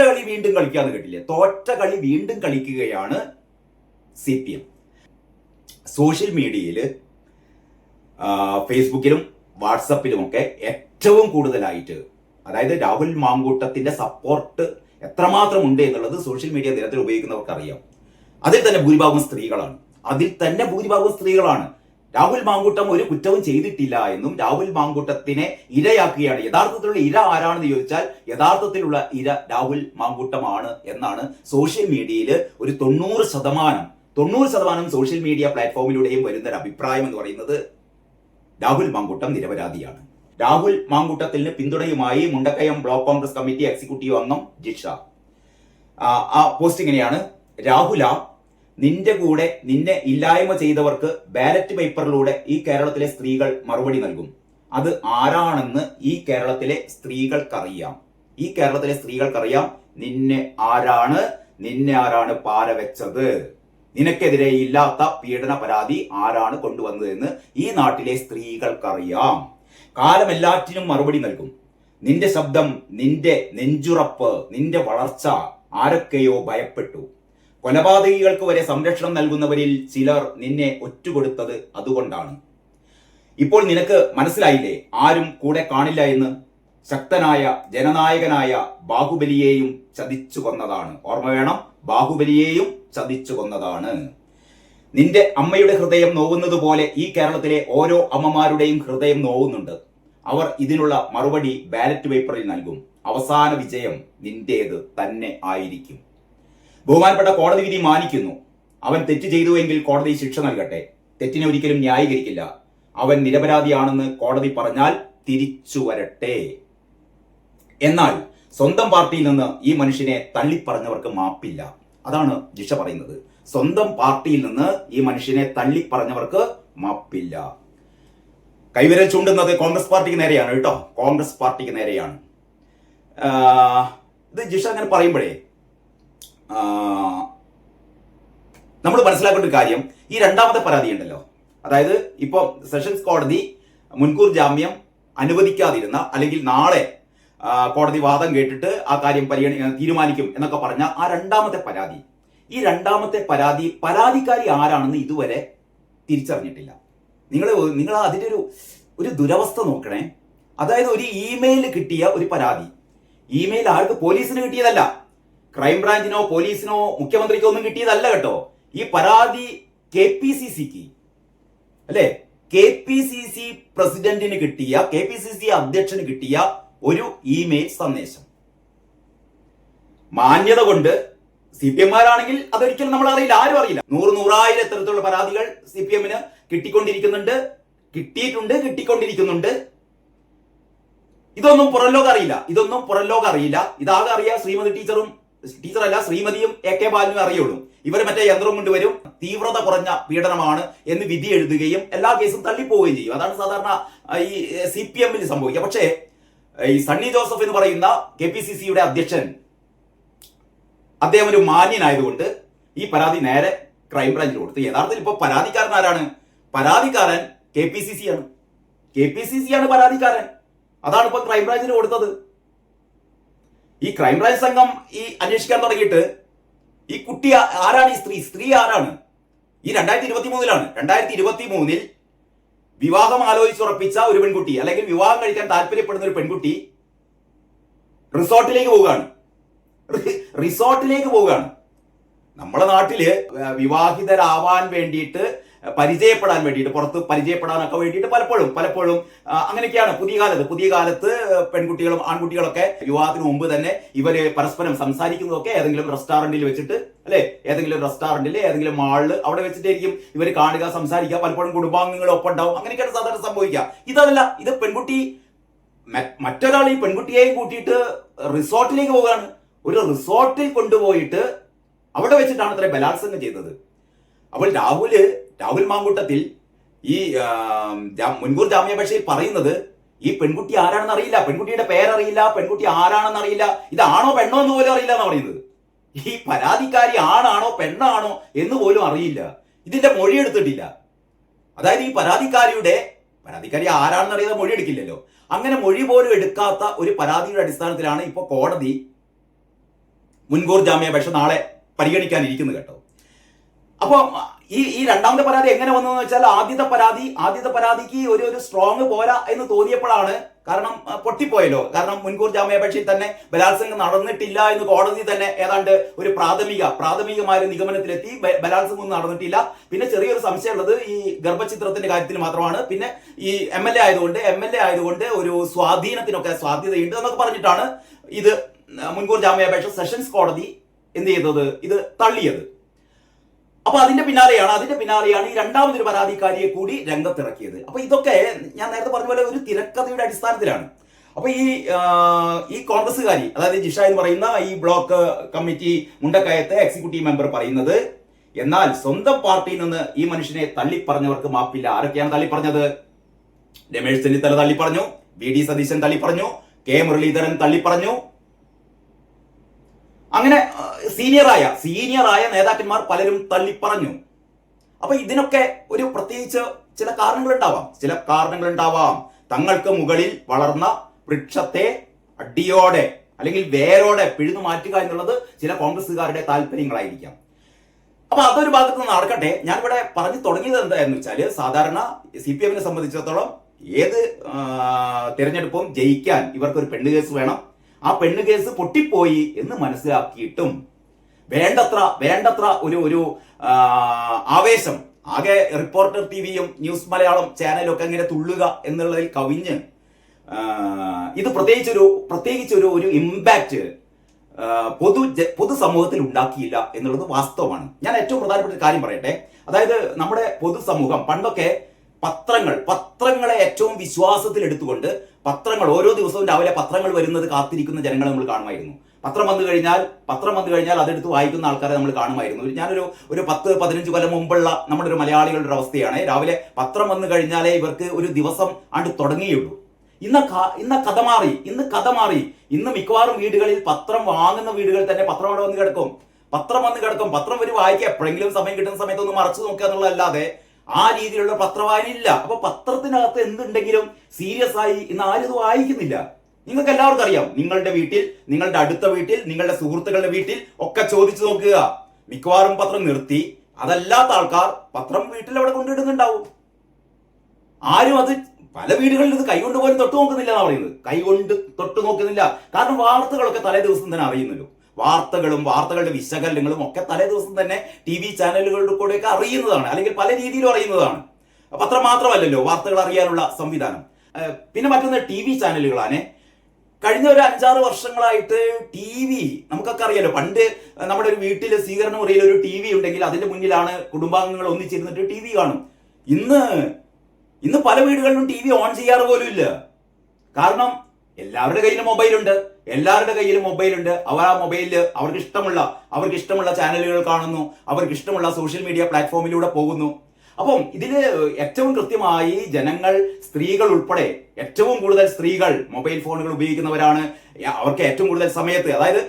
കളി വീണ്ടും കളിക്കാന്ന് കേട്ടില്ലേ? തോറ്റ കളി വീണ്ടും കളിക്കുകയാണ് CPM. സോഷ്യൽ മീഡിയയിൽ ഫേസ്ബുക്കിലും വാട്സപ്പിലുമൊക്കെ ഏറ്റവും കൂടുതലായിട്ട്, അതായത് രാഹുൽ മാങ്കൂട്ടത്തിന്റെ സപ്പോർട്ട് എത്രമാത്രം ഉണ്ട് എന്നുള്ളത് സോഷ്യൽ മീഡിയ നിരന്തരം ഉപയോഗിക്കുന്നവർക്ക് അറിയാം. അതിൽ തന്നെ ഭൂരിഭാഗം സ്ത്രീകളാണ്. രാഹുൽ മാങ്കൂട്ടം ഒരു കുറ്റവും ചെയ്തിട്ടില്ല എന്നും രാഹുൽ മാങ്കൂട്ടത്തിനെ ഇരയാക്കുകയാണ്. യഥാർത്ഥത്തിലുള്ള ഇര ആരാണെന്ന് ചോദിച്ചാൽ യഥാർത്ഥത്തിലുള്ള ഇര രാഹുൽ മാങ്കൂട്ടമാണ് എന്നാണ് സോഷ്യൽ മീഡിയയിൽ ഒരു 90% സോഷ്യൽ മീഡിയ പ്ലാറ്റ്ഫോമിലൂടെയും വരുന്നൊരു അഭിപ്രായം എന്ന് പറയുന്നത് രാഹുൽ മാങ്കൂട്ടം നിരപരാധിയാണ്. രാഹുൽ മാങ്കൂട്ടത്തിന് പിന്തുണയുമായി Mundakkayam block Congress committee executive അംഗം ജിഷ ആ പോസ്റ്റ് ഇങ്ങനെയാണ്: രാഹുല, നിന്റെ കൂടെ നിന്നെ ഇല്ലായ്മ ചെയ്തവർക്ക് ബാലറ്റ് പേപ്പറിലൂടെ ഈ കേരളത്തിലെ സ്ത്രീകൾ മറുപടി നൽകും. അത് ആരാണെന്ന് ഈ കേരളത്തിലെ സ്ത്രീകൾക്കറിയാം. നിന്നെ ആരാണ് പാര വെച്ചത്? നിനക്കെതിരെ ഇല്ലാത്ത പീഡന പരാതി ആരാണ് കൊണ്ടുവന്നതെന്ന് ഈ നാട്ടിലെ സ്ത്രീകൾക്കറിയാം. കാലം എല്ലാറ്റിനും മറുപടി നൽകും. നിന്റെ ശബ്ദം, നിന്റെ നെഞ്ചുറപ്പ്, നിന്റെ വളർച്ച ആരൊക്കെയോ ഭയപ്പെട്ടു. കൊലപാതകികൾക്ക് വരെ സംരക്ഷണം നൽകുന്നവരിൽ ചിലർ നിന്നെ ഒറ്റുകൊടുത്തത് അതുകൊണ്ടാണ്. ഇപ്പോൾ നിനക്ക് മനസ്സിലായില്ലേ ആരും കൂടെ കാണില്ല എന്ന്? ശക്തനായ ജനനായകനായ ബാഹുബലിയെയും ചതിച്ചു കൊന്നതാണ്. ഓർമ്മ വേണം, ബാഹുബലിയെയും ചതിച്ചു കൊന്നതാണ്. നിന്റെ അമ്മയുടെ ഹൃദയം നോവുന്നത് പോലെ ഈ കേരളത്തിലെ ഓരോ അമ്മമാരുടെയും ഹൃദയം നോവുന്നുണ്ട്. അവർ ഇതിനുള്ള മറുപടി ബാലറ്റ് പേപ്പറിൽ നൽകും. അവസാന വിജയം നിന്റേത് തന്നെ ആയിരിക്കും. ബഹുമാനപ്പെട്ട കോടതി വിധി മാനിക്കുന്നു. അവൻ തെറ്റ് ചെയ്തുവെങ്കിൽ കോടതി ശിക്ഷ നൽകട്ടെ. തെറ്റിനെ ഒരിക്കലും ന്യായീകരിക്കില്ല. അവൻ നിരപരാധിയാണെന്ന് കോടതി പറഞ്ഞാൽ തിരിച്ചു വരട്ടെ. എന്നാൽ സ്വന്തം പാർട്ടിയിൽ നിന്ന് ഈ മനുഷ്യനെ തള്ളിപ്പറഞ്ഞവർക്ക് മാപ്പില്ല. അതാണ് ജിഷ പറയുന്നത്. സ്വന്തം പാർട്ടിയിൽ നിന്ന് ഈ മനുഷ്യനെ തള്ളിപ്പറഞ്ഞവർക്ക് മാപ്പില്ല. കൈവിരൽ ചൂണ്ടുന്നത് കോൺഗ്രസ് പാർട്ടിക്ക് നേരെയാണ് കേട്ടോ, കോൺഗ്രസ് പാർട്ടിക്ക് നേരെയാണ്. ഇത് ജിഷ അങ്ങനെ പറയുമ്പോഴേ നമ്മൾ മനസ്സിലാക്കേണ്ട ഒരു കാര്യം, ഈ രണ്ടാമത്തെ പരാതി ഉണ്ടല്ലോ, അതായത് ഇപ്പോൾ സെഷൻസ് കോടതി മുൻകൂർ ജാമ്യം അനുവദിക്കാതിരുന്ന, അല്ലെങ്കിൽ നാളെ കോടതി വാദം കേട്ടിട്ട് ആ കാര്യം തീരുമാനിക്കും എന്നൊക്കെ പറഞ്ഞ ആ രണ്ടാമത്തെ പരാതി, ഈ രണ്ടാമത്തെ പരാതിക്കാരി ആരാണെന്ന് ഇതുവരെ തിരിച്ചറിഞ്ഞിട്ടില്ല. നിങ്ങൾ അതിന്റെ ഒരു ദുരവസ്ഥ നോക്കണേ. അതായത് ഒരു ഇമെയിൽ കിട്ടിയ ഒരു പരാതി, ഇമെയിൽ ആർക്ക്? പോലീസിന് കിട്ടിയതല്ല, ക്രൈംബ്രാഞ്ചിനോ പോലീസിനോ മുഖ്യമന്ത്രിക്കോ ഒന്നും കിട്ടിയതല്ല കേട്ടോ. ഈ പരാതി KPCCക്ക്, അല്ലെ, KPCC പ്രസിഡന്റിന് കിട്ടിയ, KPCC അധ്യക്ഷന് കിട്ടിയ ഒരു ഇമെയിൽ സന്ദേശം. മാന്യത കൊണ്ട് CPM-മാരാണെങ്കിൽ അതൊരിക്കലും നമ്മൾ അറിയില്ല, ആരും അറിയില്ല. നൂറായിരം ഇത്തരത്തിലുള്ള പരാതികൾ CPM-ന് കിട്ടിക്കൊണ്ടിരിക്കുന്നുണ്ട്, കിട്ടിക്കൊണ്ടിരിക്കുന്നുണ്ട്. ഇതൊന്നും പുറംലോകം അറിയില്ല. ഇതാകെ അറിയാം ശ്രീമതിയും AK ബാലനും അറിയുള്ളൂ. ഇവർ മറ്റേ യന്ത്രം കൊണ്ടുവരും, തീവ്രത കുറഞ്ഞ പീഡനമാണ് എന്ന് വിധി എഴുതുകയും എല്ലാ കേസും തള്ളിപ്പോവുകയും ചെയ്യും. അതാണ് സാധാരണ ഈ CPM-ൽ സംഭവിക്കുക. പക്ഷേ ഈ സണ്ണി ജോസഫ് എന്ന് പറയുന്ന KPCC-യുടെ അധ്യക്ഷൻ, അദ്ദേഹം ഒരു മാന്യനായതുകൊണ്ട് ഈ പരാതി നേരെ ക്രൈംബ്രാഞ്ചിൽ കൊടുത്തു. യഥാർത്ഥത്തിൽ ഇപ്പൊ പരാതിക്കാരൻ ആരാണ്? പരാതിക്കാരൻ KPCC-യാണ് പരാതിക്കാരൻ. അതാണ് ഇപ്പൊ ക്രൈംബ്രാഞ്ചിന് കൊടുത്തത്. ഈ ക്രൈംബ്രാഞ്ച് സംഘം ഈ അന്വേഷിക്കാൻ തുടങ്ങിയിട്ട് ഈ കുട്ടി ആരാണ്? ഈ സ്ത്രീ ആരാണ്? ഈ 2023-ലാണ്. 2023-ൽ വിവാഹം ആലോചിച്ചുറപ്പിച്ച ഒരു പെൺകുട്ടി, അല്ലെങ്കിൽ വിവാഹം കഴിക്കാൻ താല്പര്യപ്പെടുന്ന ഒരു പെൺകുട്ടി റിസോർട്ടിലേക്ക് പോവുകയാണ്. നമ്മുടെ നാട്ടില് വിവാഹിതരാവാൻ വേണ്ടിയിട്ട്, പരിചയപ്പെടാൻ വേണ്ടിയിട്ട്, പുറത്ത് പരിചയപ്പെടാനൊക്കെ വേണ്ടിയിട്ട് പലപ്പോഴും അങ്ങനെയൊക്കെയാണ് പുതിയ കാലത്ത് പെൺകുട്ടികളും ആൺകുട്ടികളൊക്കെ വിവാഹത്തിന് മുമ്പ് തന്നെ ഇവര് പരസ്പരം സംസാരിക്കുന്നതൊക്കെ ഏതെങ്കിലും റെസ്റ്റോറന്റിൽ വെച്ചിട്ട്, അല്ലെ, ഏതെങ്കിലും മാളില് അവിടെ വെച്ചിട്ടായിരിക്കും ഇവർ കാണുക, സംസാരിക്കുക. പലപ്പോഴും കുടുംബാംഗങ്ങളും ഒപ്പം ഉണ്ടാവും. അങ്ങനെയൊക്കെയാണ് സാധാരണ സംഭവിക്കുക. ഇതല്ല, ഇത് പെൺകുട്ടി മറ്റൊരാൾ ഈ പെൺകുട്ടിയെയും കൂട്ടിയിട്ട് റിസോർട്ടിലേക്ക് പോവുകയാണ്. ഒരു റിസോർട്ടിൽ കൊണ്ടുപോയിട്ട് അവിടെ വെച്ചിട്ടാണ് ഇത്ര ബലാത്സംഗം ചെയ്തത്. അപ്പോൾ രാഹുൽ മാങ്കൂട്ടത്തിൽ ഈ മുൻകൂർ ജാമ്യാപേക്ഷയിൽ പറയുന്നത് ഈ പെൺകുട്ടി ആരാണെന്ന് അറിയില്ല, പെൺകുട്ടിയുടെ പേരറിയില്ല, പെൺകുട്ടി ആരാണെന്ന് അറിയില്ല, ഇതാണോ പെണ്ണോ എന്ന് പോലും അറിയില്ല എന്നാണ് പറയുന്നത്. ഈ പരാതിക്കാരി ആണാണോ പെണ്ണാണോ എന്ന് പോലും അറിയില്ല. ഇതിന്റെ മൊഴി എടുത്തിട്ടില്ല. അതായത് ഈ പരാതിക്കാരി ആരാണെന്ന് അറിയാതെ മൊഴി എടുക്കില്ലല്ലോ. അങ്ങനെ മൊഴി പോലും എടുക്കാത്ത ഒരു പരാതിയുടെ അടിസ്ഥാനത്തിലാണ് ഇപ്പൊ കോടതി മുൻകൂർ ജാമ്യാപേക്ഷ നാളെ പരിഗണിക്കാനിരിക്കുന്നു കേട്ടോ. അപ്പോൾ ഈ രണ്ടാമത്തെ പരാതി എങ്ങനെ വന്നതെന്ന് വെച്ചാൽ ആദ്യത്തെ പരാതിക്ക് ഒരു സ്ട്രോങ് പോരാ എന്ന് തോന്നിയപ്പോഴാണ്. കാരണം പൊട്ടിപ്പോയല്ലോ. കാരണം മുൻകൂർ ജാമ്യാപേക്ഷയിൽ തന്നെ ബലാത്സംഗം നടന്നിട്ടില്ല എന്ന് കോടതി തന്നെ ഏതാണ്ട് ഒരു പ്രാഥമികമായ ഒരു നിഗമനത്തിലെത്തി. ബലാത്സംഗം നടന്നിട്ടില്ല. പിന്നെ ചെറിയൊരു സംശയമുള്ളത് ഈ ഗർഭചിത്രത്തിന്റെ കാര്യത്തിൽ മാത്രമാണ്. പിന്നെ ഈ എം എൽ എ ആയതുകൊണ്ട് ഒരു സ്വാധീനത്തിനൊക്കെ സാധ്യതയുണ്ട് എന്നൊക്കെ പറഞ്ഞിട്ടാണ് ഇത് മുൻകൂർ ജാമ്യാപേക്ഷ സെഷൻസ് കോടതി എന്ത് ചെയ്തത്, ഇത് തള്ളിയത്. അപ്പൊ അതിന്റെ പിന്നാലെയാണ് ഈ രണ്ടാമതൊരു പരാതിക്കാരിയെ കൂടി രംഗത്തിറക്കിയത്. അപ്പൊ ഇതൊക്കെ ഞാൻ നേരത്തെ പറഞ്ഞ പോലെ ഒരു തിരക്കഥയുടെ അടിസ്ഥാനത്തിലാണ്. അപ്പൊ ഈ കോൺഗ്രസ്സുകാരി, അതായത് ജിഷ എന്ന് പറയുന്ന ഈ ബ്ലോക്ക് കമ്മിറ്റി മുണ്ടക്കയത്തെ എക്സിക്യൂട്ടീവ് മെമ്പർ പറയുന്നത്, എന്നാൽ സ്വന്തം പാർട്ടിയിൽ നിന്ന് ഈ മനുഷ്യനെ തള്ളിപ്പറഞ്ഞവർക്ക് മാപ്പില്ല. ആരൊക്കെയാണ് തള്ളിപ്പറഞ്ഞത്? രമേശ് ചെന്നിത്തല തള്ളിപ്പറഞ്ഞു, വി ഡി സതീശൻ തള്ളിപ്പറഞ്ഞു, കെ മുരളീധരൻ തള്ളിപ്പറഞ്ഞു. അങ്ങനെ സീനിയറായ നേതാക്കന്മാർ പലരും തള്ളിപ്പറഞ്ഞു. അപ്പൊ ഇതിനൊക്കെ ഒരു പ്രത്യേകിച്ച് ചില കാരണങ്ങളുണ്ടാവാം. തങ്ങൾക്ക് മുകളിൽ വളർന്ന വൃക്ഷത്തെ അടിയോടെ അല്ലെങ്കിൽ വേരോടെ പിഴുതു മാറ്റുക എന്നുള്ളത് ചില കോൺഗ്രസ്സുകാരുടെ താല്പര്യങ്ങളായിരിക്കാം. അപ്പൊ അതൊരു ഭാഗത്ത് നിന്ന് നടക്കട്ടെ. ഞാനിവിടെ പറഞ്ഞു തുടങ്ങിയത് എന്താന്ന് വെച്ചാൽ, സാധാരണ CPM സംബന്ധിച്ചിടത്തോളം ഏത് തിരഞ്ഞെടുപ്പും ജയിക്കാൻ ഇവർക്കൊരു പെണ്ണ് കേസ് വേണം. ആ പെണ്ണ് കേസ് പൊട്ടിപ്പോയി എന്ന് മനസ്സിലാക്കിയിട്ടും വേണ്ടത്ര ഒരു ആവേശം, ആകെ റിപ്പോർട്ടർ TVയും ന്യൂസ് മലയാളം ചാനലും ഒക്കെ ഇങ്ങനെ തുള്ളുക എന്നുള്ളതിൽ കവിഞ്ഞ് ഇത് പ്രത്യേകിച്ച് ഒരു ഇമ്പാക്റ്റ് പൊതുസമൂഹത്തിൽ ഉണ്ടാക്കിയില്ല എന്നുള്ളത് വാസ്തവമാണ്. ഞാൻ ഏറ്റവും പ്രധാനപ്പെട്ട ഒരു കാര്യം പറയട്ടെ. അതായത് നമ്മുടെ പൊതുസമൂഹം പണ്ടൊക്കെ പത്രങ്ങളെ ഏറ്റവും വിശ്വാസത്തിൽ എടുത്തുകൊണ്ട് ഓരോ ദിവസവും രാവിലെ പത്രങ്ങൾ വരുന്നത് കാത്തിരിക്കുന്ന ജനങ്ങളെ നമ്മൾ കാണുമായിരുന്നു. പത്രം വന്നു കഴിഞ്ഞാൽ അതെടുത്ത് വായിക്കുന്ന ആൾക്കാരെ നമ്മൾ കാണുമായിരുന്നു. ഞാനൊരു 10-15 കൊല്ലം മുമ്പുള്ള നമ്മുടെ ഒരു മലയാളികളുടെ അവസ്ഥയാണ്. രാവിലെ പത്രം വന്നു കഴിഞ്ഞാലേ ഇവർക്ക് ഒരു ദിവസം ആണ്ട് തുടങ്ങിയുള്ളൂ. ഇന്ന് കഥ മാറി. ഇന്ന് മിക്കവാറും വീടുകളിൽ പത്രം വാങ്ങുന്ന വീടുകളിൽ തന്നെ പത്രം അവിടെ വന്ന് കിടക്കും. പത്രം ഒരു വായിക്കുക, എപ്പോഴെങ്കിലും സമയം കിട്ടുന്ന സമയത്ത് ഒന്ന് മറച്ചു നോക്കുക എന്നുള്ളതല്ലാതെ ആ രീതിയിലുള്ള പത്രവായനയില്ല. അപ്പൊ പത്രത്തിനകത്ത് എന്തുണ്ടെങ്കിലും സീരിയസ് ആയി ഇന്ന് ആരും ഇത് വായിക്കുന്നില്ല. നിങ്ങൾക്ക് എല്ലാവർക്കും അറിയാം. നിങ്ങളുടെ വീട്ടിൽ, നിങ്ങളുടെ അടുത്ത വീട്ടിൽ, നിങ്ങളുടെ സുഹൃത്തുക്കളുടെ വീട്ടിൽ ഒക്കെ ചോദിച്ചു നോക്കുക. മിക്കവാറും പത്രം നിർത്തി. അതല്ലാത്ത ആൾക്കാർ പത്രം വീട്ടിൽ അവിടെ കൊണ്ടിടുന്നുണ്ടാവും. ആരും അത് പല വീടുകളിൽ ഇത് കൈകൊണ്ട് പോലും തൊട്ട് നോക്കുന്നില്ല എന്നാണ് പറയുന്നത്. കൈകൊണ്ട് തൊട്ട് നോക്കുന്നില്ല. കാരണം വാർത്തകളൊക്കെ തലേ ദിവസം തന്നെ അറിയുന്നല്ലോ. വാർത്തകളുടെ വിശകലനങ്ങളും ഒക്കെ തലേ ദിവസം തന്നെ TV ചാനലുകളിൽ കൂടെയൊക്കെ അറിയുന്നതാണ്, അല്ലെങ്കിൽ പല രീതിയിലും അറിയുന്നതാണ്. പത്രം മാത്രമല്ലല്ലോ വാർത്തകൾ അറിയാനുള്ള സംവിധാനം. പിന്നെ മറ്റൊന്ന് TV ചാനലുകളാണ്. കഴിഞ്ഞ ഒരു 5-6 വർഷങ്ങളായിട്ട് TV നമുക്കൊക്കെ അറിയാലോ. പണ്ട് നമ്മുടെ ഒരു വീട്ടിൽ സ്വീകരണ മുറിയിൽ ഒരു TV ഉണ്ടെങ്കിൽ അതിന്റെ മുന്നിലാണ് കുടുംബാംഗങ്ങൾ ഒന്നിച്ചിരുന്നിട്ട് TV കാണും. ഇന്ന് പല വീടുകളിലും TV ഓൺ ചെയ്യാറ് പോലും ഇല്ല. കാരണം എല്ലാവരുടെ കയ്യിലും മൊബൈലുണ്ട്. അവർ ആ മൊബൈലിൽ അവർക്ക് ഇഷ്ടമുള്ള ചാനലുകൾ കാണുന്നു, അവർക്ക് ഇഷ്ടമുള്ള സോഷ്യൽ മീഡിയ പ്ലാറ്റ്ഫോമിലൂടെ പോകുന്നു. അപ്പം ഇതില് ഏറ്റവും കൃത്യമായി ജനങ്ങൾ, സ്ത്രീകൾ ഉൾപ്പെടെ ഏറ്റവും കൂടുതൽ സ്ത്രീകൾ മൊബൈൽ ഫോണുകൾ ഉപയോഗിക്കുന്നവരാണ്. അവർക്ക് ഏറ്റവും കൂടുതൽ സമയത്ത്, അതായത്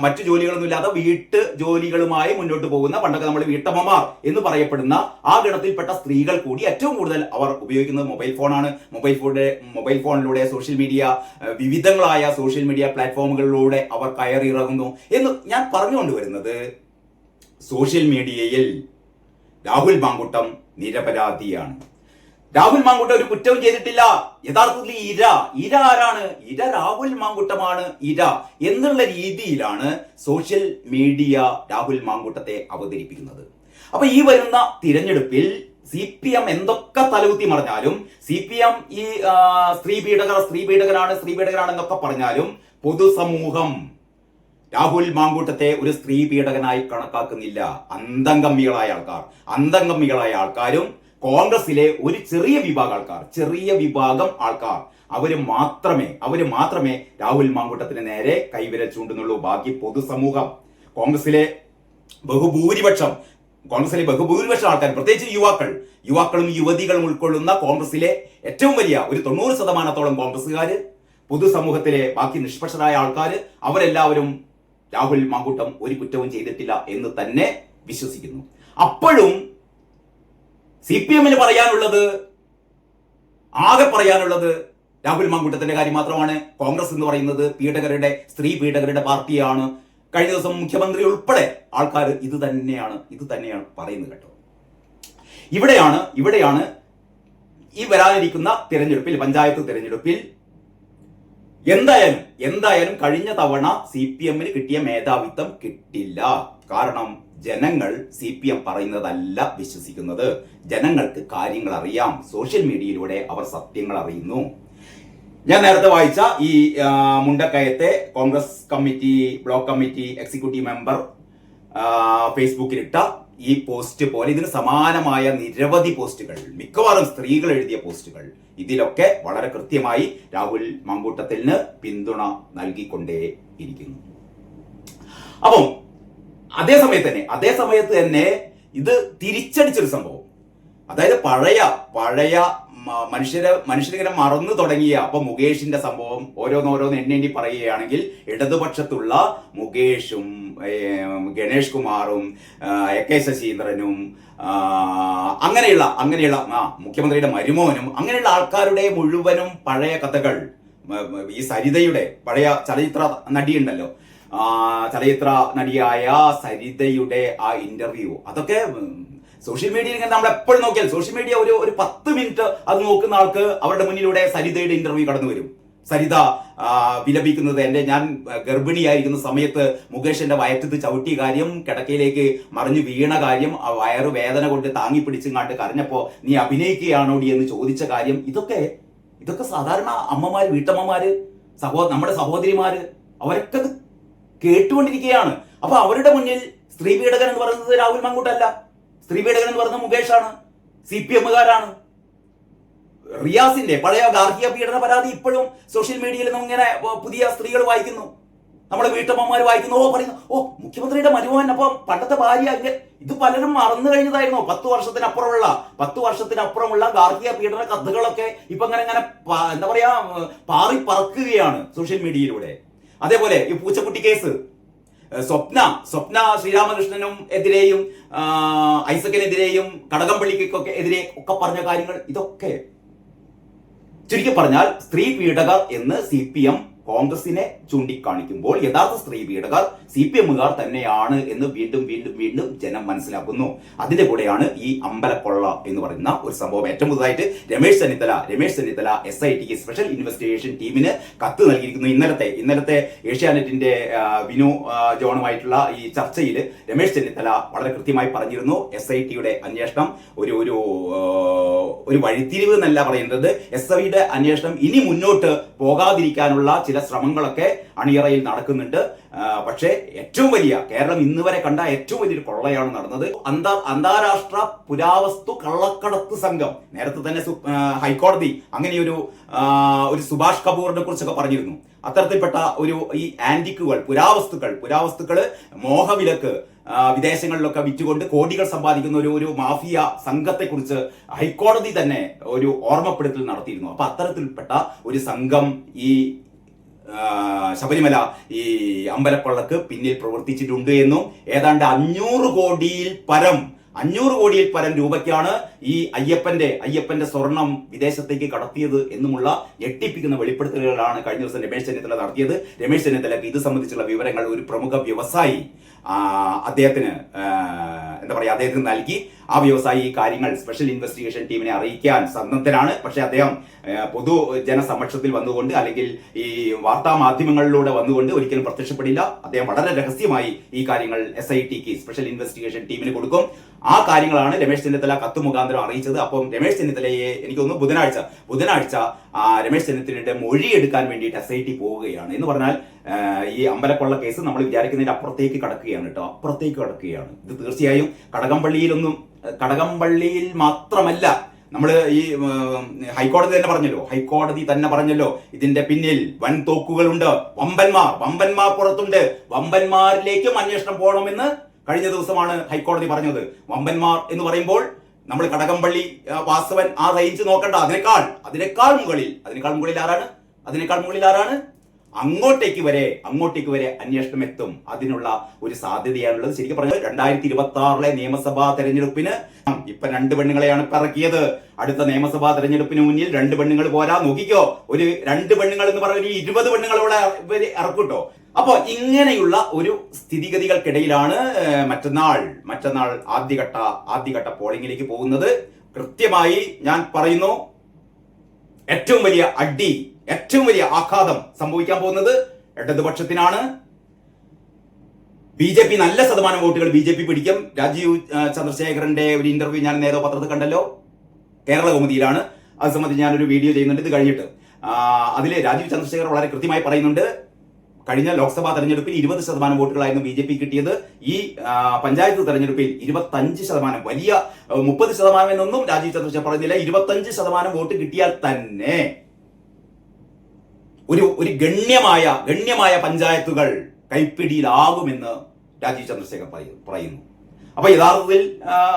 മറ്റു ജോലികളൊന്നും ഇല്ലാതെ വീട്ടു ജോലികളുമായി മുന്നോട്ട് പോകുന്ന, പണ്ടൊക്കെ നമ്മൾ വീട്ടമ്മമാർ എന്ന് പറയപ്പെടുന്ന ആ ഗണത്തിൽപ്പെട്ട സ്ത്രീകൾ കൂടി ഏറ്റവും കൂടുതൽ അവർ ഉപയോഗിക്കുന്നത് മൊബൈൽ ഫോണാണ്. മൊബൈൽ ഫോണിലൂടെ സോഷ്യൽ മീഡിയ, വിവിധങ്ങളായ സോഷ്യൽ മീഡിയ പ്ലാറ്റ്ഫോമുകളിലൂടെ അവർ കയറിയിറങ്ങുന്നു എന്ന് ഞാൻ പറഞ്ഞുകൊണ്ടുവരുന്നത്, സോഷ്യൽ മീഡിയയിൽ രാഹുൽ മാങ്കൂട്ടം നിരപരാധിയാണ്. രാഹുൽ മാങ്കൂട്ടം ഒരു കുറ്റവും ചെയ്തിട്ടില്ല. യഥാർത്ഥത്തിൽ ഇര ആരാണ്? ഇര രാഹുൽ മാങ്കൂട്ടമാണ് ഇര എന്നുള്ള രീതിയിലാണ് സോഷ്യൽ മീഡിയ രാഹുൽ മാങ്കൂട്ടത്തെ അവതരിപ്പിക്കുന്നത്. അപ്പൊ ഈ വരുന്ന തിരഞ്ഞെടുപ്പിൽ CPM എന്തൊക്കെ തലകുത്തി മറിഞ്ഞാലും, CPM ഈ സ്ത്രീപീഡകരാണെന്നൊക്കെ പറഞ്ഞാലും, പൊതുസമൂഹം രാഹുൽ മാങ്കൂട്ടത്തെ ഒരു സ്ത്രീ പീഡകനായി കണക്കാക്കുന്നില്ല. അന്തംഗമ്മികളായ ആൾക്കാരും കോൺഗ്രസിലെ ഒരു ചെറിയ വിഭാഗം ആൾക്കാർ അവര് മാത്രമേ രാഹുൽ മാങ്കൂട്ടത്തിന് നേരെ കൈവിരൽ ചൂണ്ടുന്നുള്ളൂ. ബാക്കി പൊതുസമൂഹം, കോൺഗ്രസിലെ ബഹുഭൂരിപക്ഷം ആൾക്കാർ, പ്രത്യേകിച്ച് യുവാക്കളും യുവതികളും ഉൾക്കൊള്ളുന്ന കോൺഗ്രസിലെ ഏറ്റവും വലിയ ഒരു 90% കോൺഗ്രസ്സുകാര്, പൊതുസമൂഹത്തിലെ ബാക്കി നിഷ്പക്ഷരായ ആൾക്കാർ, അവരെല്ലാവരും രാഹുൽ മാങ്കൂട്ടം ഒരു കുറ്റവും ചെയ്തിട്ടില്ല എന്ന് തന്നെ വിശ്വസിക്കുന്നു. അപ്പോഴും CPMന് ആകെ പറയാനുള്ളത് രാഹുൽ മാങ്കൂട്ടത്തിന്റെ കാര്യം മാത്രമാണ്. കോൺഗ്രസ് എന്ന് പറയുന്നത് സ്ത്രീ പീഡകരുടെ പാർട്ടിയാണ്. കഴിഞ്ഞ ദിവസം മുഖ്യമന്ത്രി ഉൾപ്പെടെ ആൾക്കാർ ഇത് തന്നെയാണ് പറയുന്നത് കേട്ടോ. ഇവിടെയാണ് ഈ വരാനിരിക്കുന്ന തിരഞ്ഞെടുപ്പിൽ, പഞ്ചായത്ത് തിരഞ്ഞെടുപ്പിൽ എന്തായാലും കഴിഞ്ഞ തവണ CPM കിട്ടിയ മേധാവിത്വം കിട്ടില്ല. കാരണം ജനങ്ങൾ CPM പറയുന്നതല്ല വിശ്വസിക്കുന്നത്. ജനങ്ങൾക്ക് കാര്യങ്ങൾ അറിയാം. സോഷ്യൽ മീഡിയയിലൂടെ അവർ സത്യങ്ങൾ അറിയുന്നു. ഞാൻ നേരത്തെ വായിച്ച ഈ മുണ്ടക്കയത്തെ Congress committee, block committee executive member ഫേസ്ബുക്കിലിട്ട ഈ പോസ്റ്റ് പോലെ ഇതിന് സമാനമായ നിരവധി പോസ്റ്റുകൾ, മിക്കവാറും സ്ത്രീകൾ എഴുതിയ പോസ്റ്റുകൾ, ഇതിലൊക്കെ വളരെ കൃത്യമായി രാഹുൽ മാങ്കൂട്ടത്തിന് പിന്തുണ നൽകിക്കൊണ്ടേ ഇരിക്കുന്നു. അപ്പം അതേ സമയത്ത് തന്നെ ഇത് തിരിച്ചടിച്ചൊരു സംഭവം, അതായത് പഴയ മനുഷ്യരിങ്ങനെ മറന്നു തുടങ്ങിയ, അപ്പൊ മുകേഷിന്റെ സംഭവം ഓരോന്നോരോന്ന് എണ്ണി പറയുകയാണെങ്കിൽ ഇടതുപക്ഷത്തുള്ള മുകേഷും ഗണേഷ് കുമാറും AK ശശീന്ദ്രനും അങ്ങനെയുള്ള മുഖ്യമന്ത്രിയുടെ മരുമോനും അങ്ങനെയുള്ള ആൾക്കാരുടെ മുഴുവനും പഴയ കഥകൾ, ഈ സരിതയുടെ പഴയ ചലച്ചിത്ര നടിയുണ്ടല്ലോ, ചലച്ചിത്ര നടിയായ സരിതയുടെ ആ ഇന്റർവ്യൂ, അതൊക്കെ സോഷ്യൽ മീഡിയയിൽ ഇങ്ങനെ നമ്മൾ എപ്പോഴും നോക്കിയാൽ സോഷ്യൽ മീഡിയ ഒരു 10 മിനിറ്റ് അത് നോക്കുന്ന ആൾക്ക് അവരുടെ മുന്നിലൂടെ സരിതയുടെ ഇന്റർവ്യൂ കടന്നു വരും. സരിത വിലപിക്കുന്നത്, ഞാൻ ഗർഭിണിയായിരിക്കുന്ന സമയത്ത് മുകേഷ് എന്റെ വയറ്റത്ത് ചവിട്ടിയ കാര്യം, കിടക്കയിലേക്ക് മറിഞ്ഞു വീണ കാര്യം, ആ വയറു വേദന കൊണ്ട് താങ്ങി പിടിച്ചുങ്ങാണ്ട് കരഞ്ഞപ്പോ നീ അഭിനയിക്കുകയാണോടി എന്ന് ചോദിച്ച കാര്യം, ഇതൊക്കെ സാധാരണ അമ്മമാര്, വീട്ടമ്മമാര്, നമ്മുടെ സഹോദരിമാര് അവരൊക്കെ കേട്ടുകൊണ്ടിരിക്കുകയാണ്. അപ്പൊ അവരുടെ മുന്നിൽ സ്ത്രീ പീഡകൻ എന്ന് പറയുന്നത് രാഹുൽ മാങ്കൂട്ടല്ല, സ്ത്രീ പീഡകൻ എന്ന് പറയുന്നത് മുകേഷാണ്, CPM-കാരാണ്. റിയാസിന്റെ പഴയ ഗാർഹിക പീഡന പരാതി ഇപ്പോഴും സോഷ്യൽ മീഡിയയിൽ ഇങ്ങനെ പുതിയ സ്ത്രീകൾ വായിക്കുന്നു, നമ്മുടെ വീട്ടമ്മമാർ വായിക്കുന്നു, പറയുന്നു മുഖ്യമന്ത്രിയുടെ മരുമോൻ, അപ്പൊ പണ്ടത്തെ ഭാര്യ. ഇത് പലരും മറന്നു കഴിഞ്ഞതായിരുന്നു. 10 വർഷത്തിനപ്പുറമുള്ള ഗാർഹിക പീഡന കഥകളൊക്കെ ഇപ്പൊ ഇങ്ങനെ എന്താ പറയാ പാറി പറക്കുകയാണ് സോഷ്യൽ മീഡിയയിലൂടെ. അതേപോലെ ഈ പൂച്ചക്കുട്ടി കേസ്, സ്വപ്ന ശ്രീരാമകൃഷ്ണനും എതിരെയും ഐസക്കിനെതിരെയും കടകംപള്ളിക്കൊക്കെ എതിരെ ഒക്കെ പറഞ്ഞ കാര്യങ്ങൾ, ഇതൊക്കെ ചുരുക്കി പറഞ്ഞാൽ സ്ത്രീ പീഡകർ എന്ന് CPM കോൺഗ്രസിനെ ചൂണ്ടിക്കാണിക്കുമ്പോൾ യഥാർത്ഥ സ്ത്രീ പീഡകർ CPM-കാർ തന്നെയാണ് എന്ന് വീണ്ടും ജനം മനസ്സിലാക്കുന്നു. അതിന്റെ കൂടെയാണ് ഈ അമ്പലക്കൊള്ള എന്ന് പറയുന്ന ഒരു സംഭവം. ഏറ്റവും പുതുതായിട്ട് രമേശ് ചെന്നിത്തല SITക്ക് സ്പെഷ്യൽ ഇൻവെസ്റ്റിഗേഷൻ ടീമിന് കത്ത് നൽകിയിരിക്കുന്നു. ഇന്നലത്തെ ഏഷ്യാനെറ്റിന്റെ വിനു ജോണുമായിട്ടുള്ള ഈ ചർച്ചയിൽ രമേശ് ചെന്നിത്തല വളരെ കൃത്യമായി പറഞ്ഞിരുന്നു, SITയുടെ അന്വേഷണം ഒരു വഴിത്തിരിവ് എന്നല്ല പറയുന്നത്, SIയുടെ അന്വേഷണം ഇനി മുന്നോട്ട് പോകാതിരിക്കാനുള്ള ചില ശ്രമങ്ങളൊക്കെ അണിയറയിൽ നടക്കുന്നുണ്ട്. പക്ഷേ കേരളം ഇന്ന് വരെ കണ്ട ഏറ്റവും വലിയൊരു കൊള്ളയാണ് നടന്നത്. അന്താരാഷ്ട്ര പുരാവസ്തു കള്ളക്കടത്ത് സംഘം, നേരത്തെ തന്നെ ഹൈക്കോടതി അങ്ങനെയൊരു സുഭാഷ് കപൂറിനെ കുറിച്ചൊക്കെ പറഞ്ഞിരുന്നു. അത്തരത്തിൽപ്പെട്ട ഈ ആന്റിക്കുകൾ, പുരാവസ്തുക്കള് മോഹവിലക്ക് വിദേശങ്ങളിലൊക്കെ വിറ്റുകൊണ്ട് കോടികൾ സമ്പാദിക്കുന്ന ഒരു മാഫിയ സംഘത്തെ കുറിച്ച് ഹൈക്കോടതി തന്നെ ഒരു ഓർമ്മപ്പെടുത്തൽ നടത്തിയിരുന്നു. അപ്പൊ അത്തരത്തിൽപ്പെട്ട ഒരു സംഘം ഈ ശബരിമല ഈ അമ്പലക്കൊള്ളക്ക് പിന്നിൽ പ്രവർത്തിച്ചിട്ടുണ്ട് എന്നും ഏതാണ്ട് 500 കോടിയിൽ പരം രൂപയ്ക്കാണ് ഈ അയ്യപ്പന്റെ സ്വർണം വിദേശത്തേക്ക് കടത്തിയത് എന്നുമുള്ള ഞെട്ടിപ്പിക്കുന്ന വെളിപ്പെടുത്തലുകളാണ് കഴിഞ്ഞ ദിവസം രമേശ് ചെന്നിത്തല നടത്തിയത്. രമേശ് ചെന്നിത്തലക്ക് ഇത് സംബന്ധിച്ചുള്ള വിവരങ്ങൾ ഒരു പ്രമുഖ വ്യവസായി അദ്ദേഹത്തിന് നൽകി. ആ വ്യവസായി ഈ കാര്യങ്ങൾ സ്പെഷ്യൽ ഇൻവെസ്റ്റിഗേഷൻ ടീമിനെ അറിയിക്കാൻ സന്നദ്ധനാണ്. പക്ഷെ അദ്ദേഹം പൊതുജനസമക്ഷത്തിൽ വന്നുകൊണ്ട് അല്ലെങ്കിൽ ഈ വാർത്താ മാധ്യമങ്ങളിലൂടെ വന്നുകൊണ്ട് ഒരിക്കലും പ്രത്യക്ഷപ്പെടില്ല. അദ്ദേഹം വളരെ രഹസ്യമായി ഈ കാര്യങ്ങൾ SITക്ക് സ്പെഷ്യൽ ഇൻവെസ്റ്റിഗേഷൻ ടീമിന് കൊടുക്കും. ആ കാര്യങ്ങളാണ് രമേശ് ചെന്നിത്തല കത്ത് മുഖാന്തരം അറിയിച്ചത്. അപ്പം രമേശ് ചെന്നിത്തലയെ എനിക്കൊന്ന് ബുധനാഴ്ച രമേശ് ചെന്നിത്തലയുടെ മൊഴി എടുക്കാൻ വേണ്ടിയിട്ട് SIT പോവുകയാണ്. എന്ന് പറഞ്ഞാൽ ഈ അമ്പലക്കൊള്ള കേസ് നമ്മൾ വിചാരിക്കുന്നതിന്റെ അപ്പുറത്തേക്ക് കടക്കുകയാണ്. ഇത് തീർച്ചയായും കടകംപള്ളിയിൽ മാത്രമല്ല, നമ്മൾ ഈ ഹൈക്കോടതി തന്നെ പറഞ്ഞല്ലോ ഇതിന്റെ പിന്നിൽ വൻ തോക്കുകളുണ്ട്, വമ്പന്മാർ പുറത്തുണ്ട്, വമ്പന്മാരിലേക്കും അന്വേഷണം പോകണമെന്ന് കഴിഞ്ഞ ദിവസമാണ് ഹൈക്കോടതി പറഞ്ഞത്. വമ്പന്മാർ എന്ന് പറയുമ്പോൾ നമ്മൾ കടകംപള്ളി വാസവൻ ആ റേഞ്ച് നോക്കണ്ട, അതിനേക്കാൾ മുകളിൽ ആരാണ്? അങ്ങോട്ടേക്ക് വരെ അന്വേഷണം എത്തും. അതിനുള്ള ഒരു സാധ്യതയാണുള്ളത്. ശരിക്കും പറഞ്ഞാൽ 2026 നിയമസഭാ തെരഞ്ഞെടുപ്പിന് ഇപ്പൊ 2 പെണ്ണുങ്ങളെയാണ് ഇറക്കിയത്. അടുത്ത നിയമസഭാ തെരഞ്ഞെടുപ്പിന് മുന്നിൽ 2 പെണ്ണുങ്ങൾ പോരാ, നോക്കിക്കോ, ഒരു 2 പെണ്ണുങ്ങൾ എന്ന് പറഞ്ഞ 20 പെണ്ണുങ്ങളോടെ ഇവര് ഇറക്കൂട്ടോ. അപ്പോൾ ഇങ്ങനെയുള്ള ഒരു സ്ഥിതിഗതികൾക്കിടയിലാണ് മറ്റന്നാൾ ആദ്യഘട്ട പോളിംഗിലേക്ക് പോകുന്നത്. കൃത്യമായി ഞാൻ പറയുന്നു, ഏറ്റവും വലിയ അടി, ഏറ്റവും വലിയ ആഘാതം സംഭവിക്കാൻ പോകുന്നത് ഇടതുപക്ഷത്തിനാണ്. BJP നല്ല ശതമാനം വോട്ടുകൾ BJP പിടിക്കും. രാജീവ് ചന്ദ്രശേഖരന്റെ ഒരു ഇന്റർവ്യൂ ഞാൻ നേരോ പത്രത്തിൽ കണ്ടല്ലോ, കേരള കൗമുദിയിലാണ്. അത് സംബന്ധിച്ച് ഞാനൊരു വീഡിയോ ചെയ്യുന്നുണ്ട് ഇത് കഴിഞ്ഞിട്ട്. അതിൽ രാജീവ് ചന്ദ്രശേഖർ വളരെ കൃത്യമായി പറയുന്നുണ്ട്, കഴിഞ്ഞ ലോക്സഭാ തെരഞ്ഞെടുപ്പിൽ 20% വോട്ടുകളായിരുന്നു BJP കിട്ടിയത്. ഈ പഞ്ചായത്ത് തെരഞ്ഞെടുപ്പിൽ 25%, വലിയ 30% എന്നൊന്നും രാജീവ് ചന്ദ്രശേഖർ പറയുന്നില്ല, 25% വോട്ട് കിട്ടിയാൽ തന്നെ ഒരു ഗണ്യമായ പഞ്ചായത്തുകൾ കൈപ്പിടിയിലാകുമെന്ന് രാജീവ് ചന്ദ്രശേഖർ പറയുന്നു. അപ്പൊ യഥാർത്ഥത്തിൽ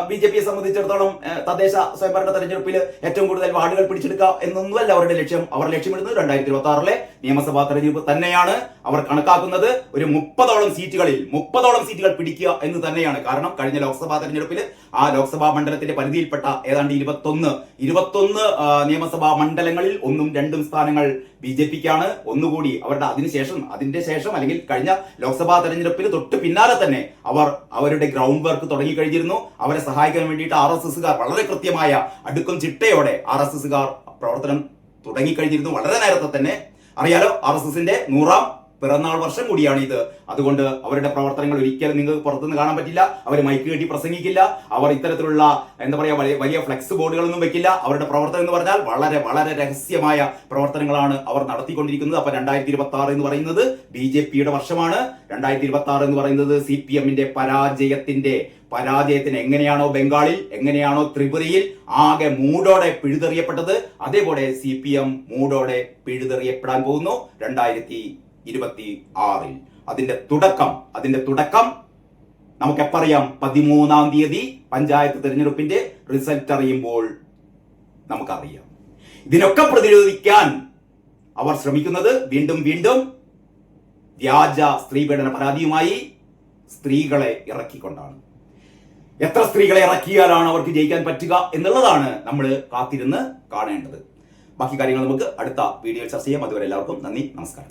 BJPയെ സംബന്ധിച്ചിടത്തോളം തദ്ദേശ സ്വയംഭരണ തെരഞ്ഞെടുപ്പിൽ ഏറ്റവും കൂടുതൽ വാർഡുകൾ പിടിച്ചെടുക്കുക എന്നൊന്നുമല്ല അവരുടെ ലക്ഷ്യം. അവർ ലക്ഷ്യമിടുന്നത് 2026 നിയമസഭാ തെരഞ്ഞെടുപ്പ് തന്നെയാണ്. അവർ കണക്കാക്കുന്നത് ഒരു 30ഓളം സീറ്റുകൾ പിടിക്കുക എന്ന് തന്നെയാണ്. കാരണം കഴിഞ്ഞ ലോക്സഭാ തെരഞ്ഞെടുപ്പിൽ ആ ലോക്സഭാ മണ്ഡലത്തിന്റെ പരിധിയിൽപ്പെട്ട ഏതാണ്ട് 21 നിയമസഭാ മണ്ഡലങ്ങളിൽ 1ഉം 2ഉം സ്ഥാനങ്ങൾ BJPക്കാണ്. ഒന്നുകൂടി അതിന്റെ ശേഷം അല്ലെങ്കിൽ കഴിഞ്ഞ ലോക്സഭാ തെരഞ്ഞെടുപ്പിന് തൊട്ട് പിന്നാലെ തന്നെ അവരുടെ ഗ്രൗണ്ട് വർക്ക് തുടങ്ങിക്കഴിഞ്ഞിരുന്നു. അവരെ സഹായിക്കാൻ വേണ്ടിയിട്ട് RSSകാർ വളരെ കൃത്യമായ അടുക്കും ചിട്ടയോടെ RSSകാർ പ്രവർത്തനം തുടങ്ങിക്കഴിഞ്ഞിരുന്നു. വളരെ നേരത്തെ തന്നെ അറിയാലോ, RSSന്റെ 100ാം പിറന്നാൾ വർഷം കൂടിയാണ് ഇത്. അതുകൊണ്ട് അവരുടെ പ്രവർത്തനങ്ങൾ ഒരിക്കലും നിങ്ങൾക്ക് പുറത്തുനിന്ന് കാണാൻ പറ്റില്ല. അവർ മൈക്ക് കെട്ടി പ്രസംഗിക്കില്ല. അവർ ഇത്തരത്തിലുള്ള വലിയ ഫ്ലെക്സ് ബോർഡുകളൊന്നും വെക്കില്ല. അവരുടെ പ്രവർത്തനം എന്ന് പറഞ്ഞാൽ വളരെ രഹസ്യമായ പ്രവർത്തനങ്ങളാണ് അവർ നടത്തിക്കൊണ്ടിരിക്കുന്നത്. അപ്പൊ 2026 എന്ന് പറയുന്നത് BJPയുടെ വർഷമാണ്. 2026 എന്ന് പറയുന്നത് CPMന്റെ പരാജയത്തിന് എങ്ങനെയാണോ ബംഗാളിൽ, എങ്ങനെയാണോ ത്രിപുരയിൽ ആകെ മൂടോടെ പിഴുതെറിയപ്പെട്ടത്, അതേപോലെ CPM മൂടോടെ പിഴുതെറിയപ്പെടാൻ പോകുന്നു 2026. അതിന്റെ തുടക്കം നമുക്കെപ്പറിയാം, 13-ാം തീയതി പഞ്ചായത്ത് തെരഞ്ഞെടുപ്പിന്റെ റിസൾട്ട് അറിയുമ്പോൾ നമുക്കറിയാം. ഇതിനൊക്കെ പ്രതിരോധിക്കാൻ അവർ ശ്രമിക്കുന്നത് വീണ്ടും വ്യാജ സ്ത്രീപീഡന പരാതിയുമായി സ്ത്രീകളെ ഇറക്കിക്കൊണ്ടാണ്. എത്ര സ്ത്രീകളെ ഇറക്കിയാലാണ് അവർക്ക് ജയിക്കാൻ പറ്റുക എന്നുള്ളതാണ് നമ്മൾ കാത്തിരുന്ന് കാണേണ്ടത്. ബാക്കി കാര്യങ്ങൾ നമുക്ക് അടുത്ത വീഡിയോയിൽ ചർച്ച ചെയ്യാം. അതുവരെ എല്ലാവർക്കും നന്ദി, നമസ്കാരം.